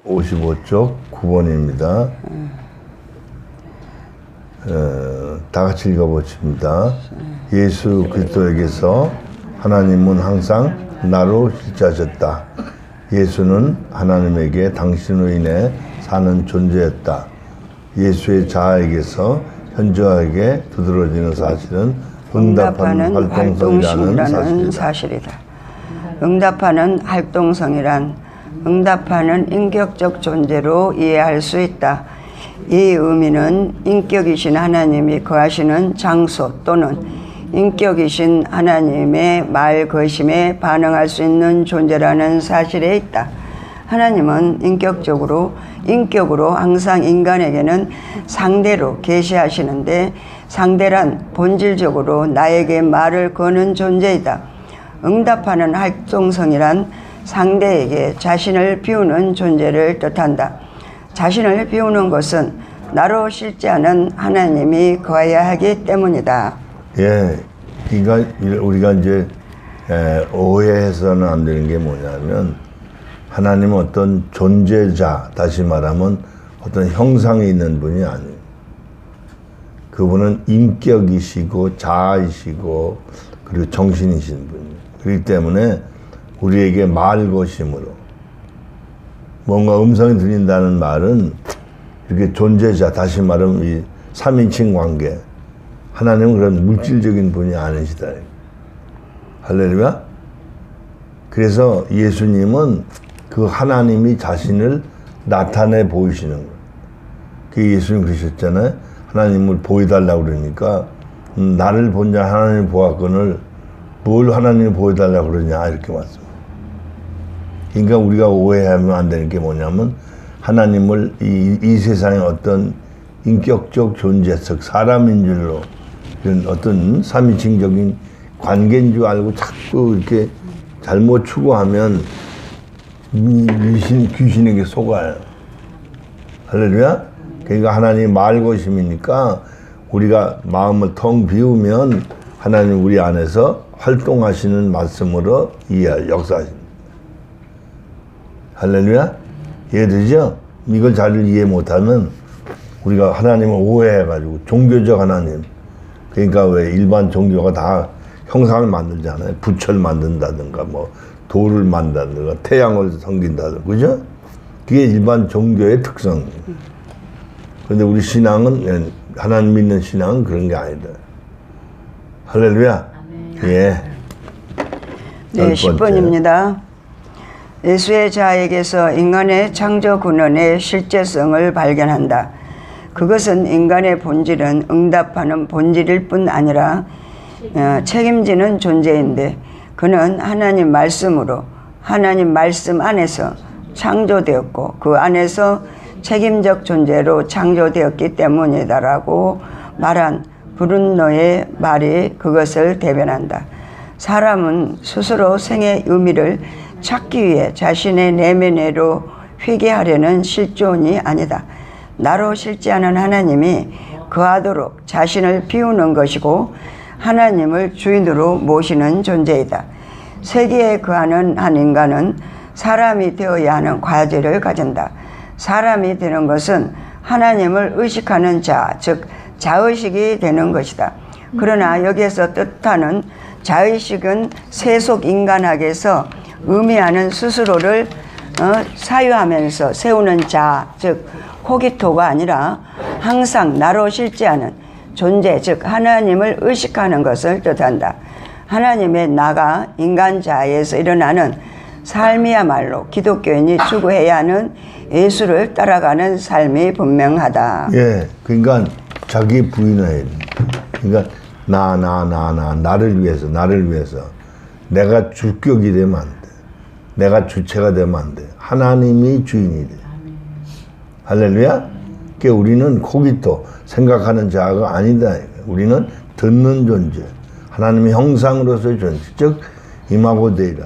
55쪽 9번입니다. 다 같이 읽어보십니다. 예수 그리스도에게서 하나님은 항상 나로 실제하셨다. 예수는 하나님에게 당신으로 인해 사는 존재였다. 예수의 자아에게서 현저하게 두드러지는 사실은 응답하는 활동성이라는 사실이다. 응답하는 활동성이란 응답하는 인격적 존재로 이해할 수 있다. 이 의미는 인격이신 하나님이 거하시는 장소 또는 인격이신 하나님의 말 거심에 반응할 수 있는 존재라는 사실에 있다. 하나님은 인격으로 항상 인간에게는 상대로 계시하시는데 상대란 본질적으로 나에게 말을 거는 존재이다. 응답하는 활동성이란 상대에게 자신을 비우는 존재를 뜻한다. 자신을 비우는 것은 나로 실제하는 하나님이 거해야 하기 때문이다. 예, 그러니까 우리가 이제 오해해서는 안 되는 게 뭐냐면 하나님은 어떤 존재자, 다시 말하면 어떤 형상이 있는 분이 아니에요. 그분은 인격이시고 자아이시고 그리고 정신이신 분이에요. 그렇기 때문에 우리에게 말것임으로 뭔가 음성이 들린다는 말은 이렇게 존재자, 다시 말하면 이 3인칭 관계, 하나님은 그런 물질적인 분이 아니시다. 할렐루야. 그래서 예수님은 그 하나님이 자신을 나타내 보이시는 거예요. 그 예수님 그러셨잖아요. 하나님을 보여달라고 그러니까 나를 본 자 하나님을 보았거늘 뭘 하나님을 보여달라고 그러냐 이렇게 말씀. 그러니까 우리가 오해하면 안 되는 게 뭐냐면 하나님을 이 세상의 어떤 인격적 존재, 즉 사람인 줄로 이런 어떤 삼위칭적인 관계인 줄 알고 자꾸 이렇게 잘못 추구하면 귀신에게 속아요. 할렐루야? 그러니까 하나님 말것임이니까 우리가 마음을 텅 비우면 하나님 우리 안에서 활동하시는 말씀으로 역사하십니다. 할렐루야? 이해되죠? 이걸 잘 이해 못하면 우리가 하나님을 오해해가지고 종교적 하나님, 그러니까 왜 일반 종교가 다 형상을 만들잖아요. 부처를 만든다든가 뭐 돌을 만든다든가 태양을 섬긴다든가, 그죠? 그게 일반 종교의 특성. 그런데 우리 신앙은, 하나님 믿는 신앙은 그런 게 아니다. 할렐루야. 예. 네, 10번입니다. 예수의 자아에게서 인간의 창조 근원의 실제성을 발견한다. 그것은 인간의 본질은 응답하는 본질일 뿐 아니라 책임지는 존재인데 그는 하나님 말씀으로 하나님 말씀 안에서 창조되었고 그 안에서 책임적 존재로 창조되었기 때문이다라고 말한 브룬노의 말이 그것을 대변한다. 사람은 스스로 생의 의미를 찾기 위해 자신의 내면으로 회개하려는 실존이 아니다. 나로 실제하는 하나님이 거하도록 자신을 비우는 것이고 하나님을 주인으로 모시는 존재이다. 세계에 거하는 한 인간은 사람이 되어야 하는 과제를 가진다. 사람이 되는 것은 하나님을 의식하는 자, 즉 자의식이 되는 것이다. 그러나 여기에서 뜻하는 자의식은 세속 인간학에서 의미하는 스스로를 사유하면서 세우는 자, 즉 코기토가 아니라 항상 나로 실제하는 존재, 즉 하나님을 의식하는 것을 뜻한다. 하나님의 나가 인간 자아에서 일어나는 삶이야말로 기독교인이 추구해야 하는 예수를 따라가는 삶이 분명하다. 예, 그러니까 자기 부인을 해야 돼. 그러니까 나를 위해서 내가 주격이 되면 안 돼. 내가 주체가 되면 안 돼. 하나님이 주인이 돼. 할렐루야? 그러니까 우리는 코기토, 생각하는 자아가 아니다. 우리는 듣는 존재. 하나님의 형상으로서의 존재, 즉 이마고 데이라.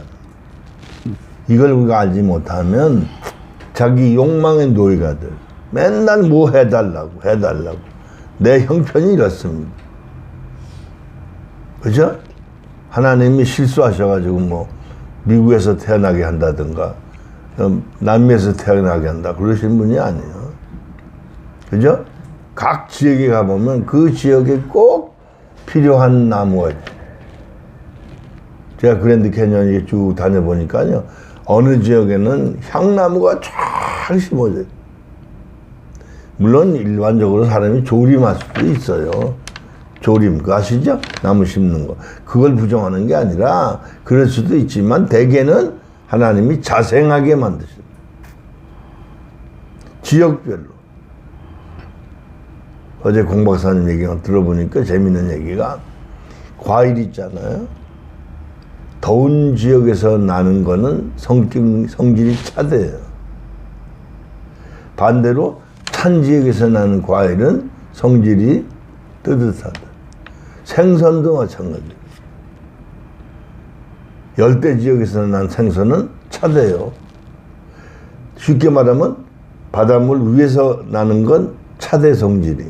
이걸 우리가 알지 못하면 자기 욕망의 노예가 돼. 맨날 뭐 해달라고. 내 형편이 이렇습니다. 그죠? 하나님이 실수하셔가지고 뭐 미국에서 태어나게 한다든가 남미에서 태어나게 한다. 그러신 분이 아니에요. 그죠? 각 지역에 가보면 그 지역에 꼭 필요한 나무가 있어요. 제가 그랜드 캐년에 쭉 다녀보니까요. 어느 지역에는 향나무가 쫙 심어져요. 물론 일반적으로 사람이 조림할 수도 있어요. 조림, 그거 아시죠? 나무 심는 거. 그걸 부정하는 게 아니라 그럴 수도 있지만 대개는 하나님이 자생하게 만드십니다. 지역별로. 어제 공 박사님 얘기가 들어보니까 재밌는 얘기가 과일 있잖아요. 더운 지역에서 나는 거는 성질이 차대요. 반대로 찬 지역에서 나는 과일은 성질이 뜨뜻하다. 생선도 마찬가지예요. 열대 지역에서 난 생선은 차대요. 쉽게 말하면 바닷물 위에서 나는 건 차대 성질이.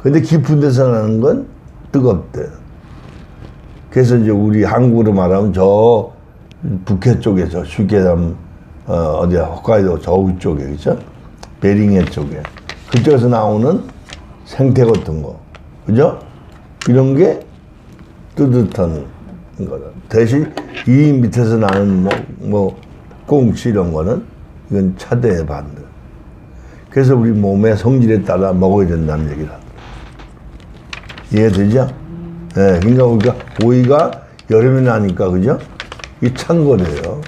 근데 깊은 데서 나는 건 뜨겁대요. 그래서 이제 우리 한국으로 말하면 저 북해 쪽에서 쉽게 하면 어디야 홋카이도 저기 쪽에 그죠? 베링해 쪽에 그쪽에서 나오는 생태 같은 거 그죠? 이런 게 뜨뜻한 거다. 대신 이 밑에서 나는 꽁치 이런 거는 이건 차대의 반대. 그래서 우리 몸의 성질에 따라 먹어야 된다는 얘기를 하더라고요. 이해되죠? 네, 그러니까 우리가 오이가 여름에 나니까 그죠? 이 찬 거래요.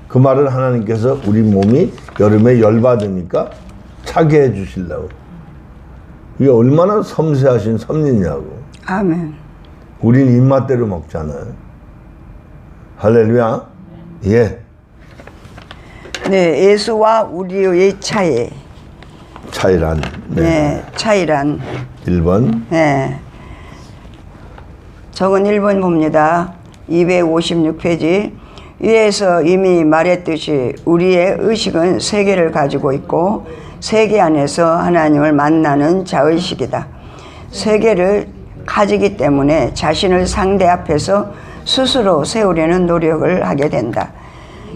그 말은 하나님께서 우리 몸이 여름에 열받으니까 차게 해 주시려고. 이게 얼마나 섬세하신 섭리냐고. 아멘. 우린 입맛대로 먹잖아요. 할렐루야. 예. 네, 예수와 우리의 차이. 차이란. 네, 차이란. 1번. 네. 저건 1번 봅니다. 256페이지. 위에서 이미 말했듯이 우리의 의식은 세계를 가지고 있고 세계 안에서 하나님을 만나는 자의식이다. 세계를 가지기 때문에 자신을 상대 앞에서 스스로 세우려는 노력을 하게 된다.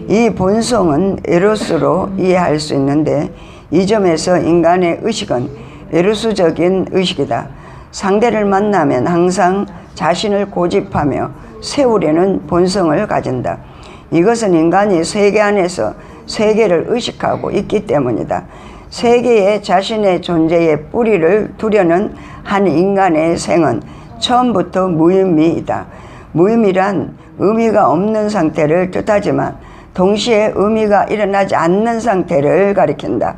이 본성은 에로스로 이해할 수 있는데 이 점에서 인간의 의식은 에로스적인 의식이다. 상대를 만나면 항상 자신을 고집하며 세우려는 본성을 가진다. 이것은 인간이 세계 안에서 세계를 의식하고 있기 때문이다. 세계에 자신의 존재의 뿌리를 두려는 한 인간의 생은 처음부터 무의미이다. 무의미란 의미가 없는 상태를 뜻하지만 동시에 의미가 일어나지 않는 상태를 가리킨다.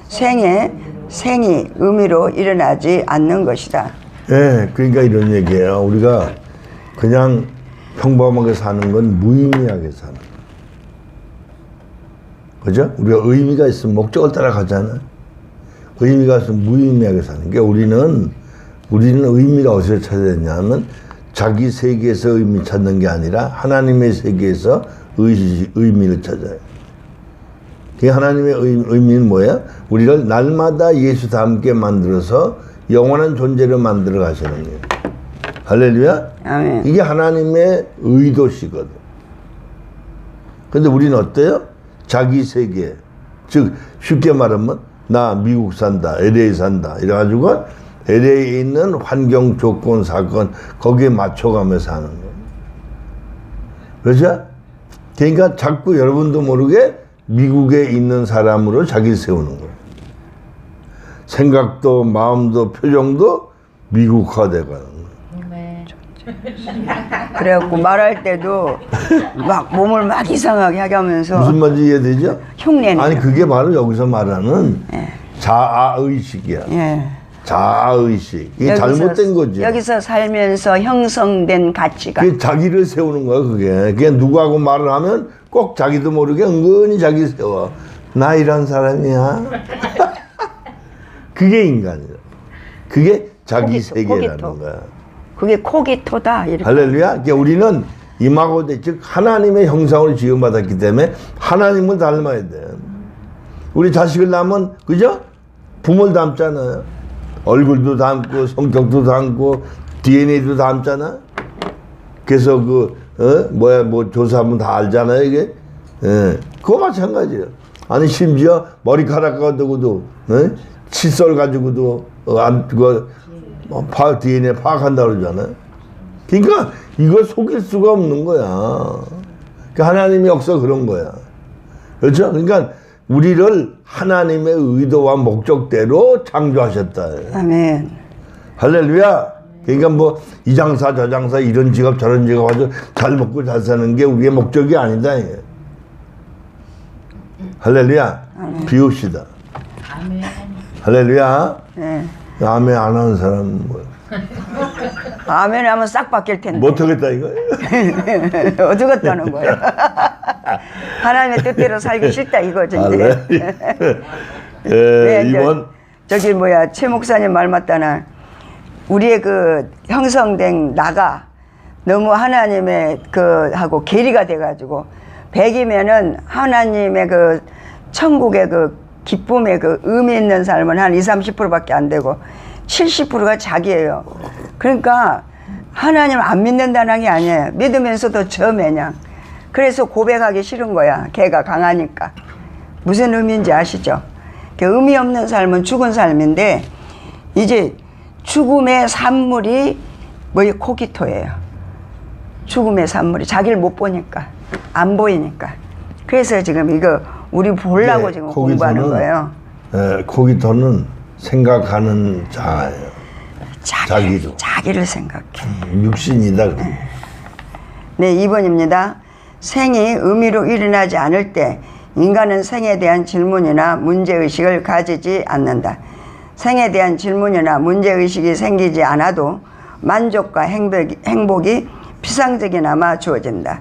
생이 의미로 일어나지 않는 것이다. 예, 그러니까 이런 얘기예요. 우리가 그냥 평범하게 사는 건 무의미하게 사는 거예요. 그죠? 우리가 의미가 있으면 목적을 따라가잖아요. 의미가 있으면 무의미하게 사는 게 우리는 의미가 어디서 찾아야 되냐면 자기 세계에서 의미 찾는 게 아니라 하나님의 세계에서 의미를 찾아요. 그 하나님의 의미는 뭐야? 우리를 날마다 예수 닮게 만들어서 영원한 존재를 만들어 가시는 거예요. 할렐루야? 아멘. 이게 하나님의 의도시거든. 근데 우리는 어때요? 자기 세계. 즉, 쉽게 말하면, 나 미국 산다, LA 산다. 이래가지고, LA에 있는 환경, 조건, 사건, 거기에 맞춰가며 사는 거예요. 그렇죠? 그러니까 자꾸 여러분도 모르게 미국에 있는 사람으로 자기를 세우는 거예요. 생각도, 마음도, 표정도 미국화돼 가는 거예요. 그래갖고 말할 때도 막 몸을 막 이상하게 하게 하면서 무슨 말인지 이해되죠? 흉내내요. 아니 그게 바로 여기서 말하는 자아의식이야. 예. 자아의식. 이게 잘못된 거지. 여기서 살면서 형성된 가치가. 그게 자기를 세우는 거야 그게. 그게 누구하고 말을 하면 꼭 자기도 모르게 은근히 자기 세워. 나 이런 사람이야. 그게 인간이야. 그게 자기 세계라는 거야. 그게 코기토다. 이렇게. 할렐루야. 그러니까 우리는 임하고 즉 하나님의 형상으로 지음받았기 때문에 하나님을 닮아야 돼. 우리 자식을 낳으면 그죠? 부모를 닮잖아요. 얼굴도 닮고 성격도 닮고 DNA도 닮잖아. 그래서 뭐 조사하면 다 알잖아요 이게. 예, 그거 마찬가지예요. 아니 심지어 머리카락 가지고도 칫솔 가지고도 DNA 파악한다 그러잖아요. 그러니까 이거 속일 수가 없는 거야. 그러니까 하나님의 역사 그런 거야. 그렇죠? 그러니까 우리를 하나님의 의도와 목적대로 창조하셨다. 아멘. 할렐루야. 그러니까 뭐 이 장사 저 장사 이런 직업 저런 직업 가지고 잘 먹고 잘 사는 게 우리의 목적이 아니다. 이게. 할렐루야. 비웁시다. 아멘. 할렐루야. 네. 아멘 안 하는 사람은 뭐야. 아멘 하면 싹 바뀔 텐데. 못하겠다 이거. 어쩌겠다는 거야. 하나님의 뜻대로 살기 싫다 이거죠. 할렐루야. 네, 이번 저기 뭐야 최 목사님 말 맞다나 우리의 그 형성된 나가 너무 하나님의 그 하고 괴리가 돼가지고 100이면은 하나님의 그 천국의 그 기쁨의 그 의미 있는 삶은 한 20-30%밖에 안 되고 70%가 자기예요. 그러니까 하나님 안 믿는다는 게 아니에요. 믿으면서도 저 매냥. 그래서 고백하기 싫은 거야. 걔가 강하니까. 무슨 의미인지 아시죠? 그 의미 없는 삶은 죽은 삶인데 이제 죽음의 산물이 뭐이 코기토예요. 죽음의 산물이 자기를 못 보니까 안 보이니까. 그래서 지금 이거 우리 보려고 지금 공부하는 거예요. 코기토는 생각하는 자예요. 자기를 생각해. 육신이다. 그래. 네, 2번입니다. 생이 의미로 일어나지 않을 때 인간은 생에 대한 질문이나 문제의식을 가지지 않는다. 생에 대한 질문이나 문제의식이 생기지 않아도 만족과 행복이 피상적이나마 주어진다.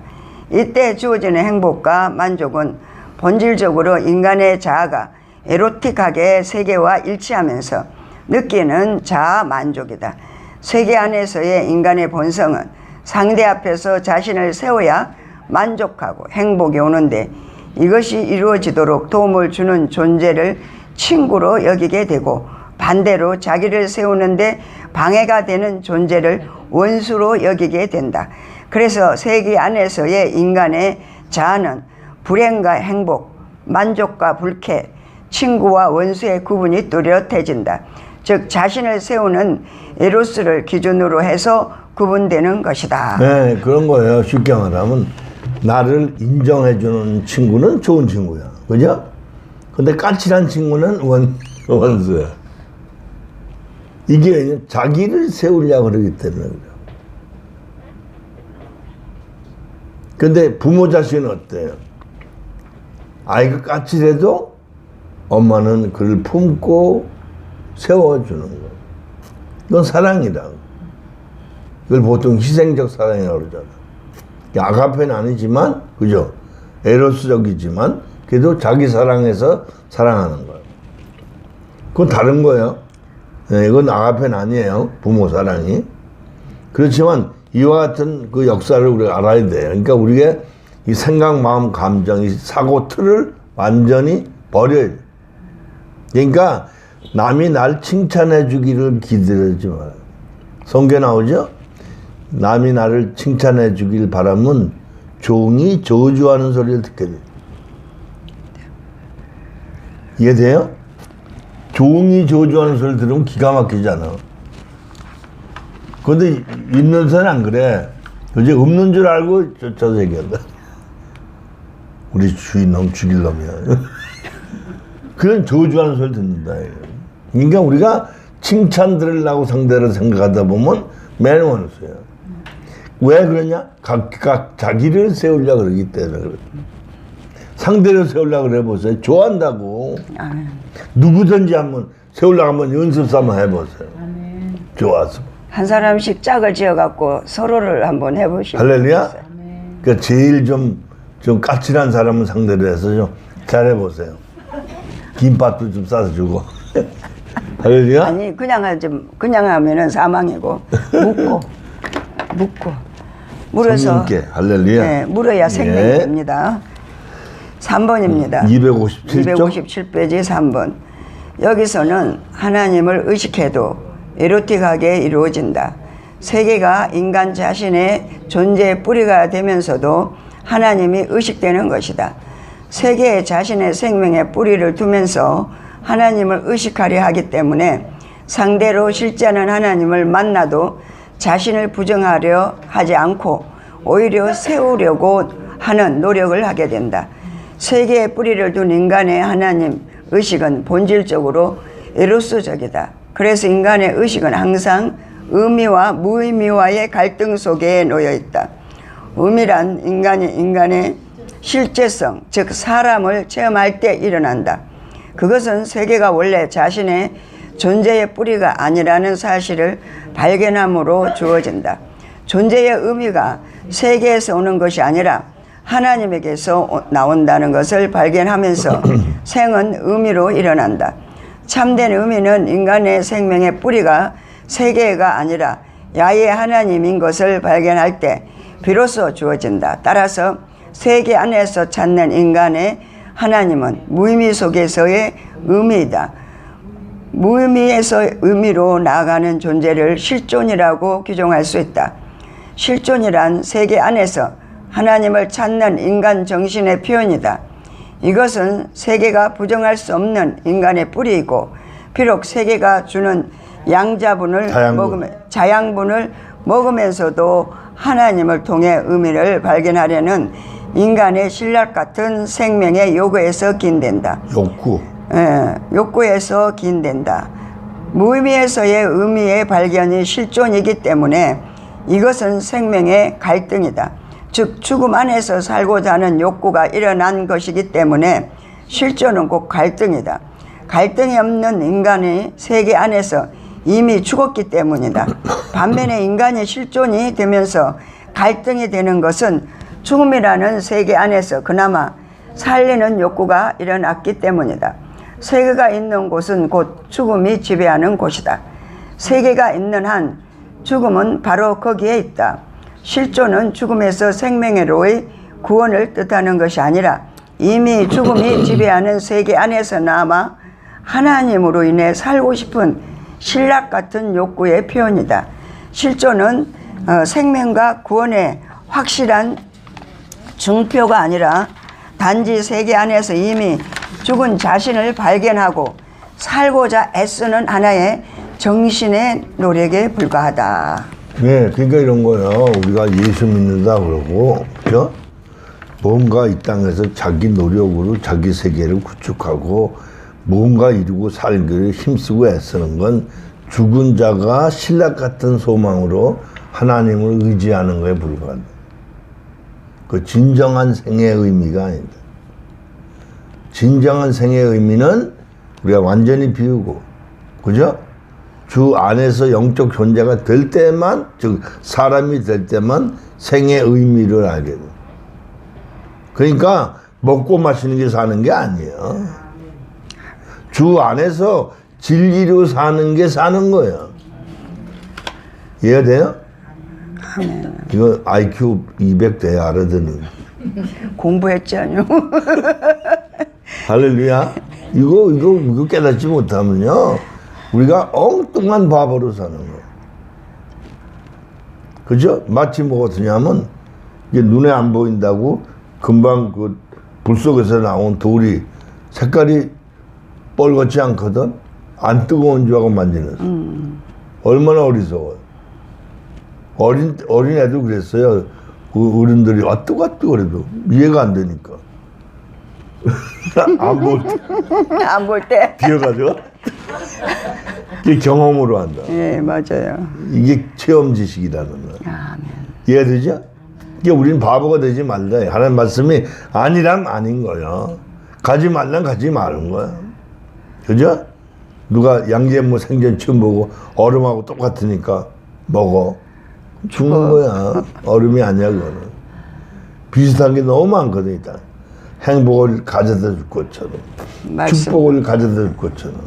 이때 주어지는 행복과 만족은 본질적으로 인간의 자아가 에로틱하게 세계와 일치하면서 느끼는 자아 만족이다. 세계 안에서의 인간의 본성은 상대 앞에서 자신을 세워야 만족하고 행복이 오는데 이것이 이루어지도록 도움을 주는 존재를 친구로 여기게 되고 반대로 자기를 세우는데 방해가 되는 존재를 원수로 여기게 된다. 그래서 세계 안에서의 인간의 자아는 불행과 행복, 만족과 불쾌, 친구와 원수의 구분이 뚜렷해진다. 즉 자신을 세우는 에로스를 기준으로 해서 구분되는 것이다. 네, 그런 거예요. 쉽게 말하면 나를 인정해주는 친구는 좋은 친구야. 그죠? 근데 까칠한 친구는 원수야. 이게 자기를 세우려고 그러기 때문에 그래요. 근데 부모 자식은 어때요? 아이가 까칠해도 엄마는 그를 품고 세워주는 거. 이건 사랑이라고. 이걸 보통 희생적 사랑이라고 그러잖아. 아가페는 아니지만, 그죠? 에로스적이지만, 그래도 자기 사랑해서 사랑하는 거예요. 그건 다른 거예요. 네, 이건 아가페는 아니에요. 부모 사랑이. 그렇지만, 이와 같은 그 역사를 우리가 알아야 돼요. 그러니까 우리가 이 생각, 마음, 감정, 이 사고 틀을 완전히 버려야 돼. 그러니까 남이 날 칭찬해 주기를 기다리지 말아요. 성경에 나오죠? 남이 나를 칭찬해 주길 바라면 종이 저주하는 소리를 듣게 돼. 이해돼요? 종이 저주하는 소리를 들으면 기가 막히잖아. 그런데 있는 사람은 안 그래. 이제 없는 줄 알고 저 새끼한다. 우리 주인 놈 죽일 놈이야. 그런 저주하는 소리를 듣는다. 그러니까 우리가 칭찬 들으려고 상대를 생각하다 보면 맨 원수야. 왜 그러냐? 각각 자기를 세우려고 그러기 때문에 그래. 상대를 세우려고 그래 보세요. 좋아한다고. 아멘. 누구든지 한번 세우려고 한번 연습 한번 해보세요. 아멘. 좋아서. 한 사람씩 짝을 지어갖고 서로를 한번 해보시면. 할렐루야? 그러니까 제일 좀 까칠한 사람은 상대로 해서 좀 잘해보세요. 김밥도 좀 싸서 주고. 할렐루야? 아니 그냥 하면은 사망이고 묻고 물어서 성령께 할렐루야. 네, 물어야 생명이 예. 됩니다. 3번입니다. 257쪽 257페이지 3번. 여기서는 하나님을 의식해도 에로틱하게 이루어진다. 세계가 인간 자신의 존재의 뿌리가 되면서도 하나님이 의식되는 것이다. 세계에 자신의 생명의 뿌리를 두면서 하나님을 의식하려 하기 때문에 상대로 실제는 하나님을 만나도 자신을 부정하려 하지 않고 오히려 세우려고 하는 노력을 하게 된다. 세계에 뿌리를 둔 인간의 하나님 의식은 본질적으로 에로스적이다. 그래서 인간의 의식은 항상 의미와 무의미와의 갈등 속에 놓여 있다. 의미란 인간의 실제성, 즉 사람을 체험할 때 일어난다. 그것은 세계가 원래 자신의 존재의 뿌리가 아니라는 사실을 발견함으로 주어진다. 존재의 의미가 세계에서 오는 것이 아니라 하나님에게서 나온다는 것을 발견하면서 생은 의미로 일어난다. 참된 의미는 인간의 생명의 뿌리가 세계가 아니라 야훼 하나님인 것을 발견할 때 비로소 주어진다. 따라서 세계 안에서 찾는 인간의 하나님은 무의미 속에서의 의미이다. 무의미에서 의미로 나아가는 존재를 실존이라고 규정할 수 있다. 실존이란 세계 안에서 하나님을 찾는 인간 정신의 표현이다. 이것은 세계가 부정할 수 없는 인간의 뿌리이고 비록 세계가 주는 자양분을 먹으면서도 하나님을 통해 의미를 발견하려는 인간의 신랄 같은 생명의 요구에서 기인된다. 욕구에서 기인된다. 무의미에서의 의미의 발견이 실존이기 때문에 이것은 생명의 갈등이다. 즉 죽음 안에서 살고자 하는 욕구가 일어난 것이기 때문에 실존은 곧 갈등이다. 갈등이 없는 인간이 세계 안에서 이미 죽었기 때문이다. 반면에 인간이 실존이 되면서 갈등이 되는 것은 죽음이라는 세계 안에서 그나마 살리는 욕구가 일어났기 때문이다. 세계가 있는 곳은 곧 죽음이 지배하는 곳이다. 세계가 있는 한 죽음은 바로 거기에 있다. 실존은 죽음에서 생명으로의 구원을 뜻하는 것이 아니라 이미 죽음이 지배하는 세계 안에서 남아 하나님으로 인해 살고 싶은 신락 같은 욕구의 표현이다. 실존은 생명과 구원의 확실한 증표가 아니라 단지 세계 안에서 이미 죽은 자신을 발견하고 살고자 애쓰는 하나의 정신의 노력에 불과하다. 네, 그러니까 이런 거요. 우리가 예수 믿는다 그러고, 그죠? 뭔가 이 땅에서 자기 노력으로 자기 세계를 구축하고 뭔가 이루고 살기를 힘쓰고 애쓰는 건 죽은 자가 신락 같은 소망으로 하나님을 의지하는 거에 불과하다. 그 진정한 생의 의미가 아니다. 진정한 생의 의미는 우리가 완전히 비우고, 그죠? 주 안에서 영적 존재가 될 때만, 즉 사람이 될 때만 생의 의미를 알게 돼. 그러니까 먹고 마시는 게 사는 게 아니에요. 주 안에서 진리로 사는 게 사는 거예요. 이해가 돼요? 이거 IQ 200 돼야 알아듣는. 공부했잖요. 할렐루야. 이거 깨닫지 못하면요, 우리가 엉뚱한 바보로 사는 거예요. 그죠? 마치 뭐 같으냐면, 이게 눈에 안 보인다고 금방 그 불 속에서 나온 돌이 색깔이 뻘겋지 않거든? 안 뜨거운 줄 알고 만지는. 얼마나 어리석어요. 어린애도 그랬어요. 어른들이 뜨거 그래도 이해가 안 되니까. 안 볼 때. 비어가지고. 이게 경험으로 한다. 예, 맞아요. 이게 체험 지식이라는 거야. 아멘. 이해되죠? 이게 우리는 바보가 되지 말라. 하나님 말씀이 아니란 아닌 거야. 가지 말란 가지 마는 거야. 그죠? 누가 양재모 생전 처음 보고 얼음하고 똑같으니까 먹어. 죽는 거야. 얼음이 아니야, 그거는. 비슷한 게 너무 많거든, 일단. 행복을 가져다 줄 것처럼. 축복을 가져다 줄 것처럼.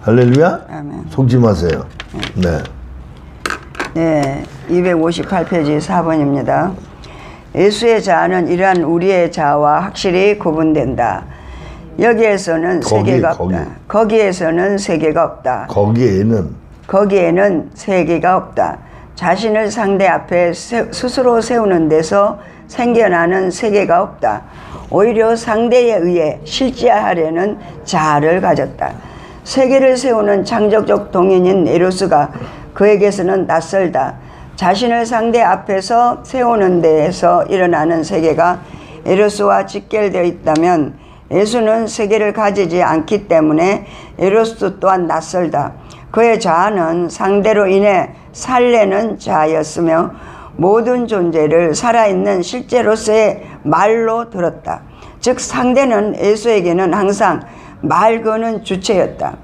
할렐루야? 아멘. 속지 마세요. 네. 네, 258페이지 4번입니다. 예수의 자아는 이러한 우리의 자아와 확실히 구분된다. 여기에서는 세계가 없다. 거기에서는 세계가 없다. 거기에는 세계가 없다. 자신을 상대 앞에 스스로 세우는 데서 생겨나는 세계가 없다. 오히려 상대에 의해 실제하려는 자아를 가졌다. 세계를 세우는 창조적 동인인 에로스가 그에게서는 낯설다. 자신을 상대 앞에서 세우는 데에서 일어나는 세계가 에로스와 직결되어 있다면 예수는 세계를 가지지 않기 때문에 에로스 또한 낯설다. 그의 자아는 상대로 인해 살래는 자아였으며 모든 존재를 살아있는 실제로서의 말로 들었다. 즉 상대는 예수에게는 항상 말 거는 주체였다.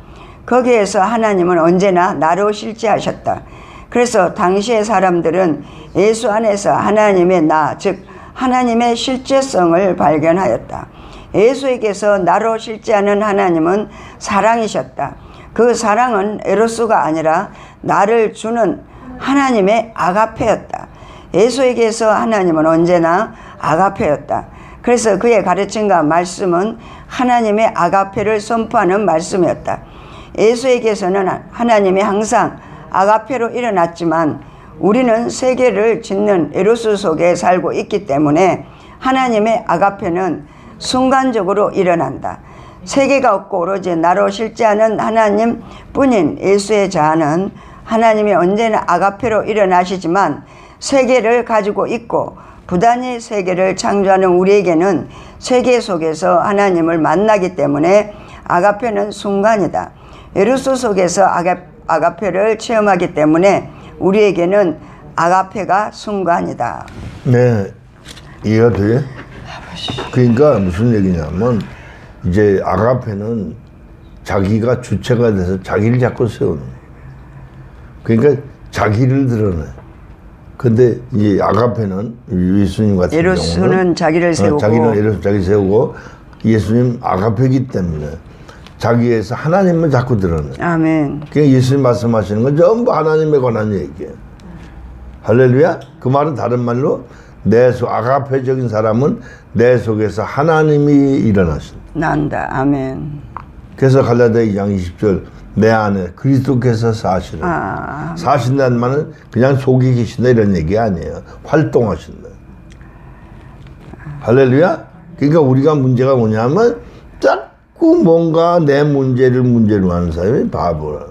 거기에서 하나님은 언제나 나로 실제하셨다. 그래서 당시의 사람들은 예수 안에서 하나님의 나, 즉 하나님의 실제성을 발견하였다. 예수에게서 나로 실제하는 하나님은 사랑이셨다. 그 사랑은 에로스가 아니라 나를 주는 하나님의 아가페였다. 예수에게서 하나님은 언제나 아가페였다. 그래서 그의 가르침과 말씀은 하나님의 아가페를 선포하는 말씀이었다. 예수에게서는 하나님이 항상 아가페로 일어났지만 우리는 세계를 짓는 에로스 속에 살고 있기 때문에 하나님의 아가페는 순간적으로 일어난다. 세계가 없고 오로지 나로 실제하는 하나님 뿐인 예수의 자아는 하나님이 언제나 아가페로 일어나시지만 세계를 가지고 있고 부단히 세계를 창조하는 우리에게는 세계 속에서 하나님을 만나기 때문에 아가페는 순간이다. 에로스 속에서 아가페를 체험하기 때문에 우리에게는 아가페가 순간이다. 네, 이해가 돼? 그러니까 무슨 얘기냐면 이제 아가페는 자기가 주체가 돼서 자기를 자꾸 세우는 거예요. 그러니까 자기를 드러내. 근데 이 아가페는 예수님 같은 에로스는 경우는 자기를 세우고 자기는 에로스 자기 세우고 예수님 아가페이기 때문에 자기에서 하나님을 자꾸 드러내. 아멘. 그러니까 예수님 말씀하시는 건 전부 하나님에 관한 얘기예요. 할렐루야. 그 말은 다른 말로 아가페적인 사람은 내 속에서 하나님이 일어나신다. 난다. 아멘. 그래서 갈라디아 2장 20절 내 안에 그리스도께서 사시는 사신다는 말은 그냥 속에 계신다 이런 얘기 아니에요. 활동하신다. 할렐루야. 그러니까 우리가 문제가 뭐냐면 자꾸 뭔가 내 문제로 하는 사람이 바보라.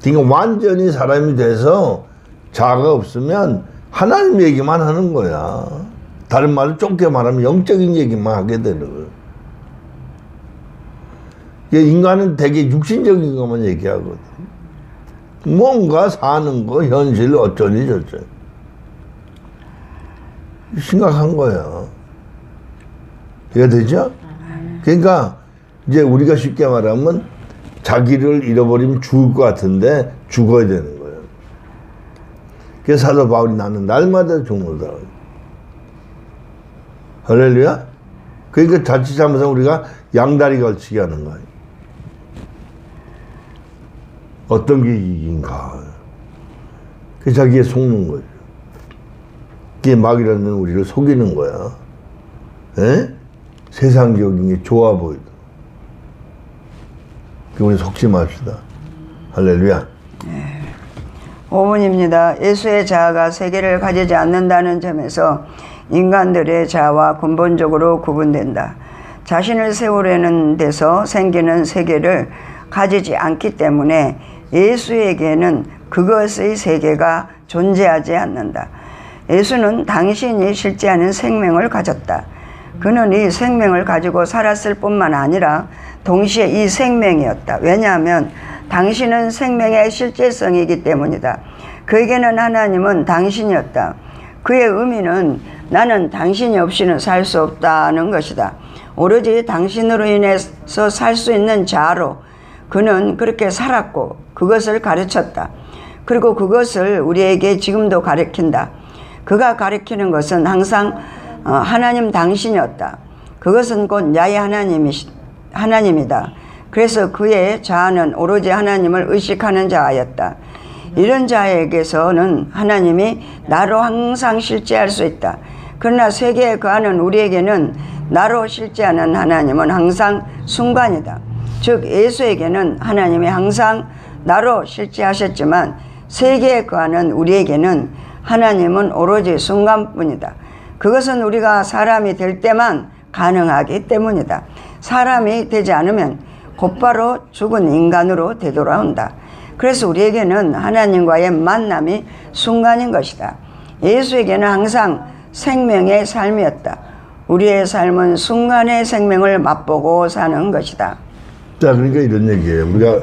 그러니까 완전히 사람이 돼서 자아가 없으면 하나님 얘기만 하는 거야. 다른 말을 좁게 말하면 영적인 얘기만 하게 되는 거야. 인간은 되게 육신적인 것만 얘기하거든. 뭔가 사는 거, 현실 어쩌니 저쩌니. 심각한 거야. 이해가 되죠? 그러니까 이제 우리가 쉽게 말하면 자기를 잃어버리면 죽을 것 같은데 죽어야 되는 거예요. 그래서 사도 바울이 나는 날마다 죽는다. 할렐루야? 그러니까 자칫 잘못하면 우리가 양다리 걸치게 하는 거예요. 어떤 게 이긴가. 그 자기에 속는 거죠. 그게 마귀라는 우리를 속이는 거야. 에? 세상적인 게 좋아 보이다. 그 우리 속지 맙시다. 할렐루야. 네. 5문입니다. 예수의 자아가 세계를 가지지 않는다는 점에서 인간들의 자아와 근본적으로 구분된다. 자신을 세우려는 데서 생기는 세계를 가지지 않기 때문에 예수에게는 그것의 세계가 존재하지 않는다. 예수는 당신이 실제하는 생명을 가졌다. 그는 이 생명을 가지고 살았을 뿐만 아니라 동시에 이 생명이었다. 왜냐하면 당신은 생명의 실제성이기 때문이다. 그에게는 하나님은 당신이었다. 그의 의미는 나는 당신이 없이는 살 수 없다는 것이다. 오로지 당신으로 인해서 살 수 있는 자아로 그는 그렇게 살았고 그것을 가르쳤다. 그리고 그것을 우리에게 지금도 가르친다. 그가 가르치는 것은 항상 하나님 당신이었다. 그것은 곧 야훼 하나님이다. 그래서 그의 자아는 오로지 하나님을 의식하는 자아였다. 이런 자에게서는 하나님이 나로 항상 실제할 수 있다. 그러나 세계에 거하는 우리에게는 나로 실제하는 하나님은 항상 순간이다. 즉 예수에게는 하나님이 항상 나로 실제하셨지만 세계에 거하는 우리에게는 하나님은 오로지 순간뿐이다. 그것은 우리가 사람이 될 때만 가능하기 때문이다. 사람이 되지 않으면 곧바로 죽은 인간으로 되돌아온다. 그래서 우리에게는 하나님과의 만남이 순간인 것이다. 예수에게는 항상 생명의 삶이었다. 우리의 삶은 순간의 생명을 맛보고 사는 것이다. 자, 그러니까 이런 얘기예요. 우리가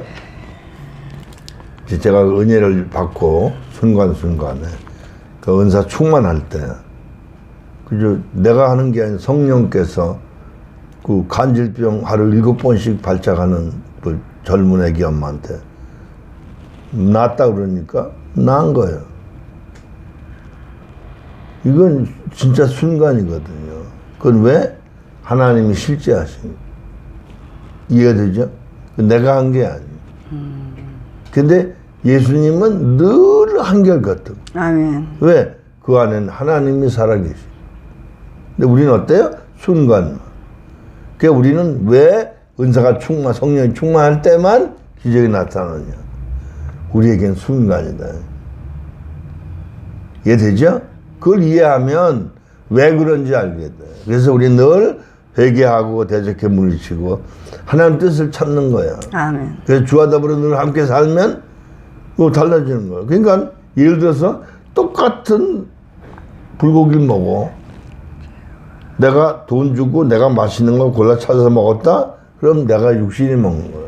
제가 은혜를 받고 순간순간에 그 은사 충만할 때, 그저 내가 하는 게 아니라 성령께서 그 간질병 하루 7번씩 발작하는 그 젊은 애기 엄마한테 낫다 그러니까 나은 거예요. 이건 진짜 순간이거든요. 그건 왜? 하나님이 실제하신. 이해되죠? 내가 한 게 아니에요. 근데 예수님은 늘 한결같은. 아멘. 왜? 그 안에는 하나님이 살아계시. 근데 우리는 어때요? 순간만. 그러니까 우리는 왜 은사가 성령이 충만할 때만 기적이 나타나냐? 우리에겐 순간이다. 이해되죠? 그걸 이해하면 왜 그런지 알게 돼. 그래서 우리 늘 회개하고 대적해 물리치고 하나님 뜻을 찾는 거야. 아멘. 그래서 주와 더불어 늘 함께 살면 그거 달라지는 거야. 그러니까 예를 들어서 똑같은 불고기를 먹어. 내가 돈 주고 내가 맛있는 거 골라 찾아서 먹었다? 그럼 내가 육신이 먹는 거야.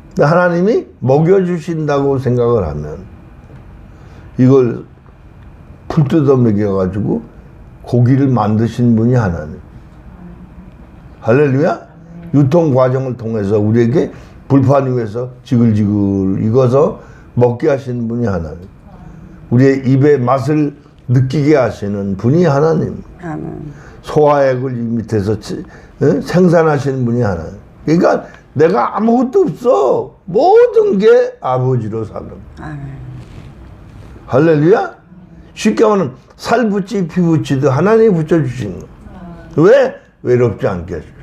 근데 하나님이 먹여주신다고 생각을 하면 이걸 풀 뜯어 먹여가지고 고기를 만드신 분이 하나님. 할렐루야? 유통 과정을 통해서 우리에게 불판 위에서 지글지글 익어서 먹게 하시는 분이 하나님. 우리의 입의 맛을 느끼게 하시는 분이 하나님. 아멘. 소화액을 이 밑에서 생산하시는 분이 하나님. 그러니까 내가 아무것도 없어. 모든 게 아버지로 사는. 아멘. 할렐루야? 쉽게 말하면 살 붙이 피 붙이도 하나님이 붙여주시는 거. 왜? 외롭지 않게 해주셔.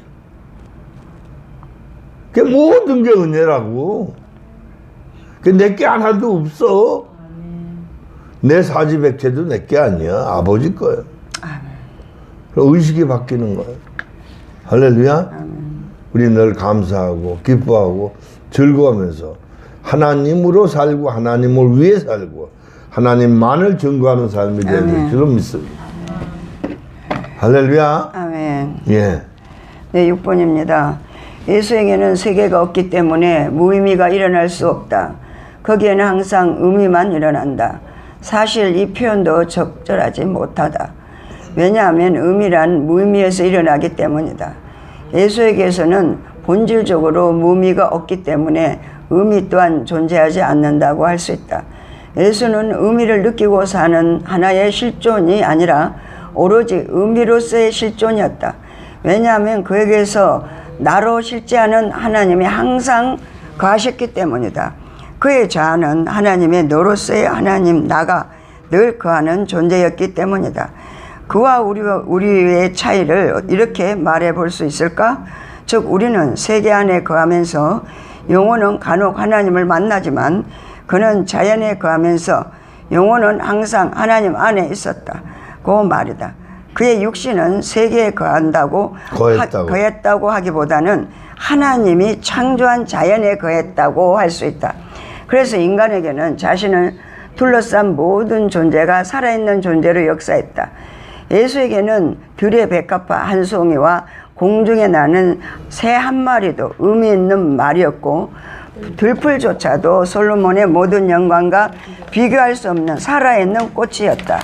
그 모든 게 은혜라고. 그 내게 하나도 없어. 내 사지백체도 내게 아니야. 아버지 거야. 그럼 의식이 바뀌는 거야. 할렐루야? 우리 늘 감사하고 기뻐하고 즐거워하면서 하나님으로 살고 하나님을 위해 살고 하나님만을 증거하는 삶이 되는 줄로 믿습니다. 할렐루야. 아멘. 예. 네, 6번입니다. 예수에게는 세계가 없기 때문에 무의미가 일어날 수 없다. 거기에는 항상 의미만 일어난다. 사실 이 표현도 적절하지 못하다. 왜냐하면 의미란 무의미에서 일어나기 때문이다. 예수에게서는 본질적으로 무의미가 없기 때문에 의미 또한 존재하지 않는다고 할 수 있다. 예수는 의미를 느끼고 사는 하나의 실존이 아니라 오로지 의미로서의 실존이었다. 왜냐하면 그에게서 나로 실제하는 하나님이 항상 거하셨기 때문이다. 그의 자아는 하나님의 너로서의 하나님 나가 늘 거하는 존재였기 때문이다. 그와 우리의 차이를 이렇게 말해 볼 수 있을까? 즉 우리는 세계 안에 거하면서 영혼은 간혹 하나님을 만나지만 그는 자연에 거하면서 영혼은 항상 하나님 안에 있었다. 그 말이다. 그의 육신은 세계에 거한다고 거했다고 하기보다는 하나님이 창조한 자연에 거했다고 할 수 있다. 그래서 인간에게는 자신을 둘러싼 모든 존재가 살아있는 존재로 역사했다. 예수에게는 들의 백합화 한 송이와 공중에 나는 새 한 마리도 의미 있는 말이었고 들풀조차도 솔로몬의 모든 영광과 비교할 수 없는 살아있는 꽃이었다.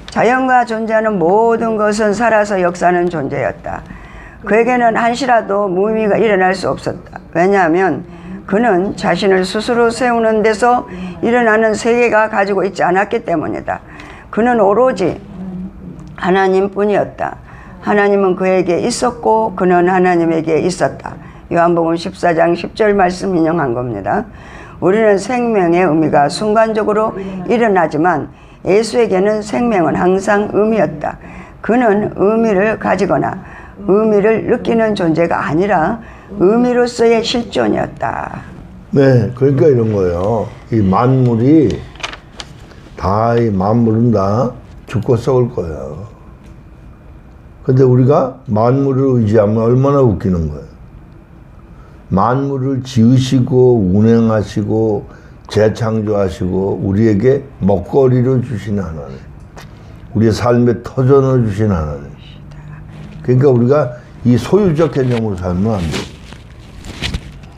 자연과 존재하는 모든 것은 살아서 역사하는 존재였다. 그에게는 한시라도 무의미가 일어날 수 없었다. 왜냐하면 그는 자신을 스스로 세우는 데서 일어나는 세계가 가지고 있지 않았기 때문이다. 그는 오로지 하나님뿐이었다. 하나님은 그에게 있었고 그는 하나님에게 있었다. 요한복음 14장 10절 말씀 인용한 겁니다. 우리는 생명의 의미가 순간적으로 일어나지만 예수에게는 생명은 항상 의미였다. 그는 의미를 가지거나 의미를 느끼는 존재가 아니라 의미로서의 실존이었다. 네, 그러니까 이런 거예요. 이 만물이 다 이 만물은 다 죽고 썩을 거야. 근데 우리가 만물을 의지하면 얼마나 웃기는 거야. 만물을 지으시고 운행하시고 재창조하시고 우리에게 먹거리를 주시는 하나님, 우리의 삶의 터전을 주시는 하나님. 그러니까 우리가 이 소유적 개념으로 살면 안 돼.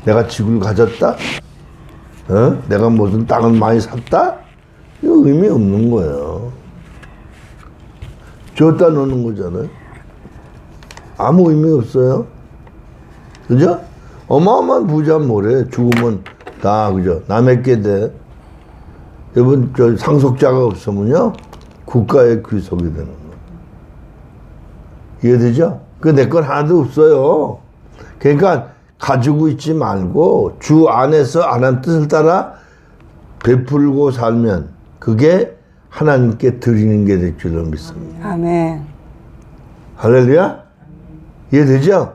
내가 지구를 가졌다? 내가 무슨 땅을 많이 샀다? 이거 의미 없는 거예요. 줬다 놓는 거잖아요. 아무 의미 없어요. 그죠? 어마어마한 부자 뭐래. 죽으면 다, 그죠? 남의 게 돼. 여러분, 저 상속자가 없으면요, 국가의 귀속이 되는 거예요. 이해되죠? 그 내 건 하나도 없어요. 그러니까 가지고 있지 말고 주 안에서 하나님 뜻을 따라 베풀고 살면 그게 하나님께 드리는 게 될 줄로 믿습니다. 아멘. 할렐루야? 이해되죠?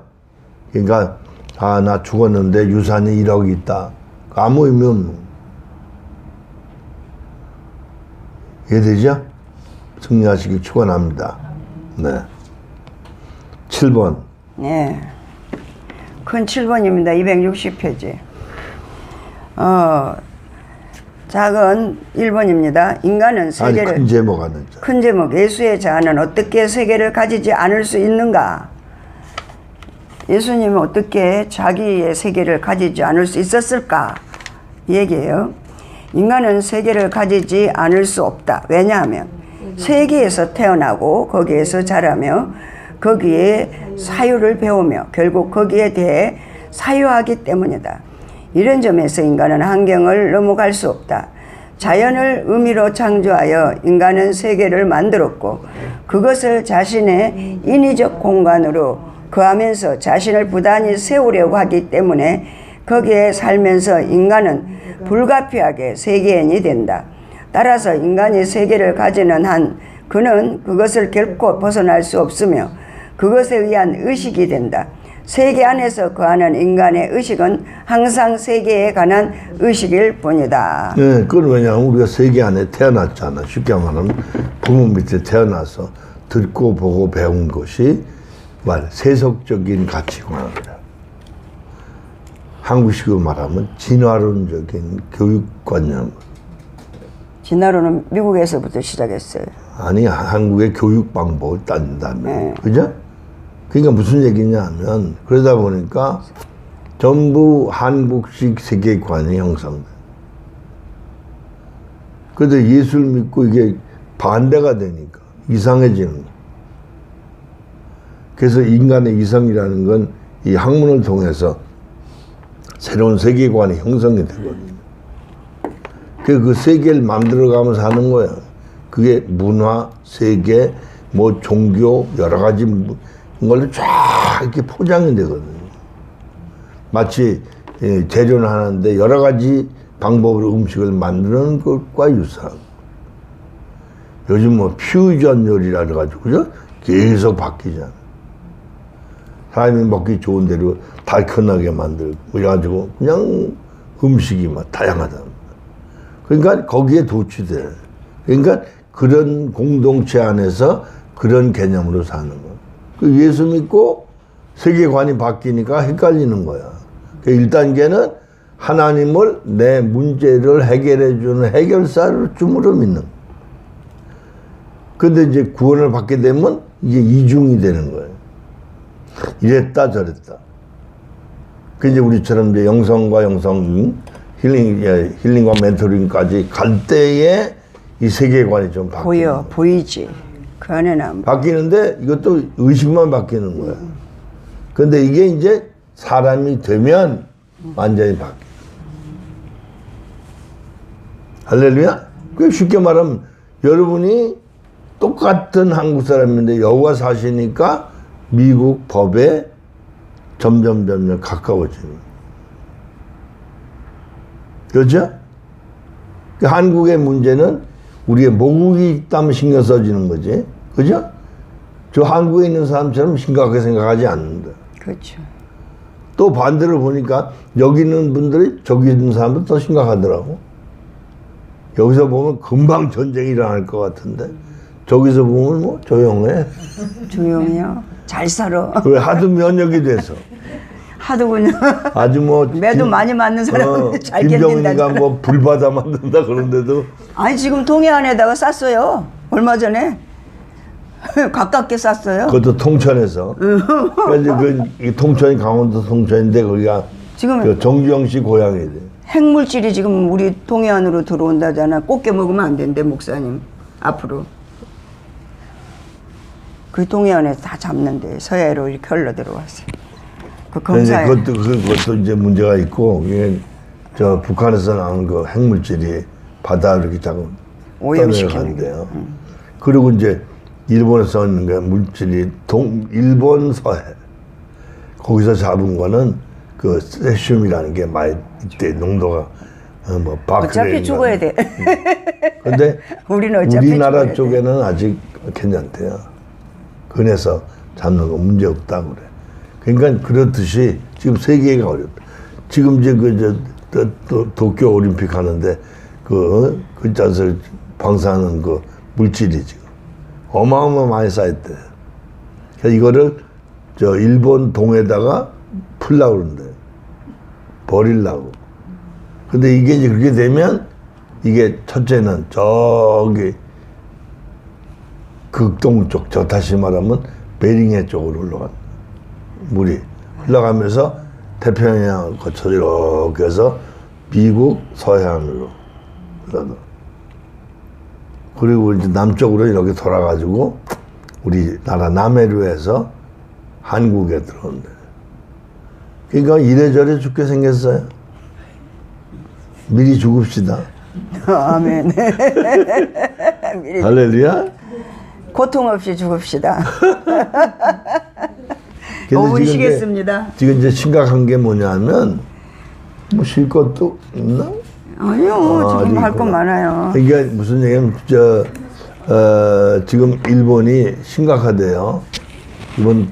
그러니까 나 죽었는데 유산이 1억이 있다. 아무 의미 없는 거예요. 이해되죠? 승리하시길 축원합니다. 네. 7번. 네. 큰 7번입니다. 260페이지. 작은 1번입니다. 인간은 세계를. 아니, 큰 제목 하는 자. 큰 제목. 예수의 자아는 어떻게 세계를 가지지 않을 수 있는가? 예수님은 어떻게 자기의 세계를 가지지 않을 수 있었을까? 이 얘기예요. 인간은 세계를 가지지 않을 수 없다. 왜냐하면 세계에서 태어나고 거기에서 자라며 거기에 사유를 배우며 결국 거기에 대해 사유하기 때문이다. 이런 점에서 인간은 환경을 넘어갈 수 없다. 자연을 의미로 창조하여 인간은 세계를 만들었고 그것을 자신의 인위적 공간으로 거하면서 자신을 부단히 세우려고 하기 때문에 거기에 살면서 인간은 불가피하게 세계인이 된다. 따라서 인간이 세계를 가지는 한 그는 그것을 결코 벗어날 수 없으며 그것에 의한 의식이 된다. 세계 안에서 거하는 인간의 의식은 항상 세계에 관한 의식일 뿐이다. 네, 그건 왜냐하면 우리가 세계 안에 태어났잖아. 쉽게 말하면 부모 밑에 태어나서 듣고 보고 배운 것이 세속적인 가치관이다. 한국식으로 말하면 진화론적인 교육관념. 진화론은 미국에서부터 시작했어요. 아니, 한국의 교육 방법을 따진다면. 네. 그죠? 그러니까 무슨 얘기냐 하면, 그러다 보니까 전부 한국식 세계관이 형성돼. 그런데 예수를 믿고 이게 반대가 되니까 이상해지는 거예요. 그래서 인간의 이성이라는 건 이 학문을 통해서 새로운 세계관이 형성이 되거든요. 그 세계를 만들어가면서 하는 거예요. 그게 문화, 세계, 뭐 종교, 여러 가지 걸로 쫙 이렇게 포장이 되거든요. 마치 재료를 하는데 여러 가지 방법으로 음식을 만드는 것과 유사하고. 요즘 뭐 퓨전 요리라 그래가지고, 그죠? 계속 바뀌잖아. 사람이 먹기 좋은 대로 달큰하게 만들고, 그래가지고 그냥 음식이 막 다양하다. 그러니까 거기에 도취돼. 그러니까 그런 공동체 안에서 그런 개념으로 사는 거야. 그 예수 믿고 세계관이 바뀌니까 헷갈리는 거야. 1단계는 하나님을 내 문제를 해결해주는 해결사를 줌으로 믿는 거야. 근데 이제 구원을 받게 되면 이게 이중이 되는 거예요. 이랬다 저랬다. 그 이제 우리처럼 이제 영성과 영성 힐링과 멘토링까지 갈 때에 이 세계관이 좀 바뀌는 보이지. 그 안에는 바뀌는데 이것도 의식만 바뀌는 거야. 근데 이게 이제 사람이 되면 완전히 바뀌어. 할렐루야? 그 쉽게 말하면 여러분이 똑같은 한국 사람인데 여기와 사시니까 미국 법에 점점 가까워지는 거예요. 그렇죠? 그 한국의 문제는 우리의 모국이 있다면 신경 써지는 거지. 그죠? 저 한국에 있는 사람처럼 심각하게 생각하지 않는다. 그렇죠. 또 반대로 보니까 여기 있는 분들이 저기 있는 사람보다 더 심각하더라고. 여기서 보면 금방 전쟁이 일어날 것 같은데 저기서 보면 뭐 조용해. 조용히요. 잘 살아. 왜 하도 면역이 돼서 하도 그냥 아주 뭐 매도 많이 맞는 사람은 잘 김정은이가 견딘다. 뭐 불바다 만든다 그런데도 아니 지금 동해안에다가 쌌어요. 얼마 전에 가깝게 쌌어요. 그것도 통천에서. 그래서 이 통천이 강원도 통천인데 거기가 지금 그 정주영 씨 고향이래. 핵물질이 지금 우리 동해안으로 들어온다잖아. 꽃게 먹으면 안 된대 목사님. 앞으로 그 동해안에서 다 잡는데 서해로 이렇게 흘러 들어왔어요. 그 검사에 그것도 이제 문제가 있고 이게 저 북한에서 나오는 그 핵물질이 바다로 이렇게 자꾸 오염시키는 떠내려간대요. 그리고 이제 일본에서 오는 그 물질이 일본 서해 거기서 잡은 거는 그 세슘이라는 게 많이 있대. 농도가 뭐 어차피 죽어야 돼. 근데 우리는 어차피 우리나라 죽어야 돼. 쪽에는 아직 괜찮대요. 근해서 잡는 거 문제 없다고 그래. 그러니까 그렇듯이 지금 세계가 어렵다. 지금 이제 도쿄 올림픽 하는데 그 짜서 방사하는 그 물질이 지금 어마어마 많이 쌓였대. 그래서 이거를 저 일본 동에다가 풀라고 그러는데 버리려고. 근데 이게 이제 그렇게 되면 이게 첫째는 저기 극동 쪽, 저 다시 말하면 베링해 쪽으로 올라간다. 물이 흘러가면서 태평양을 거쳐 이렇게 해서 미국 서해안으로 흘러가. 그리고 이제 남쪽으로 이렇게 돌아가지고 우리나라 남해류에서 한국에 들어온대. 그러니까 이래저래 죽게 생겼어요. 미리 죽읍시다. 아멘. 미리 할렐루야. 고통 없이 죽읍시다. 그래서 5분 지금 쉬겠습니다. 지금 이제 심각한 게 뭐냐면 뭐 쉴 것도 있나? 아니요, 지금 할 거 있구나. 많아요. 이게 무슨 얘기냐면 지금 일본이 심각하대요. 이번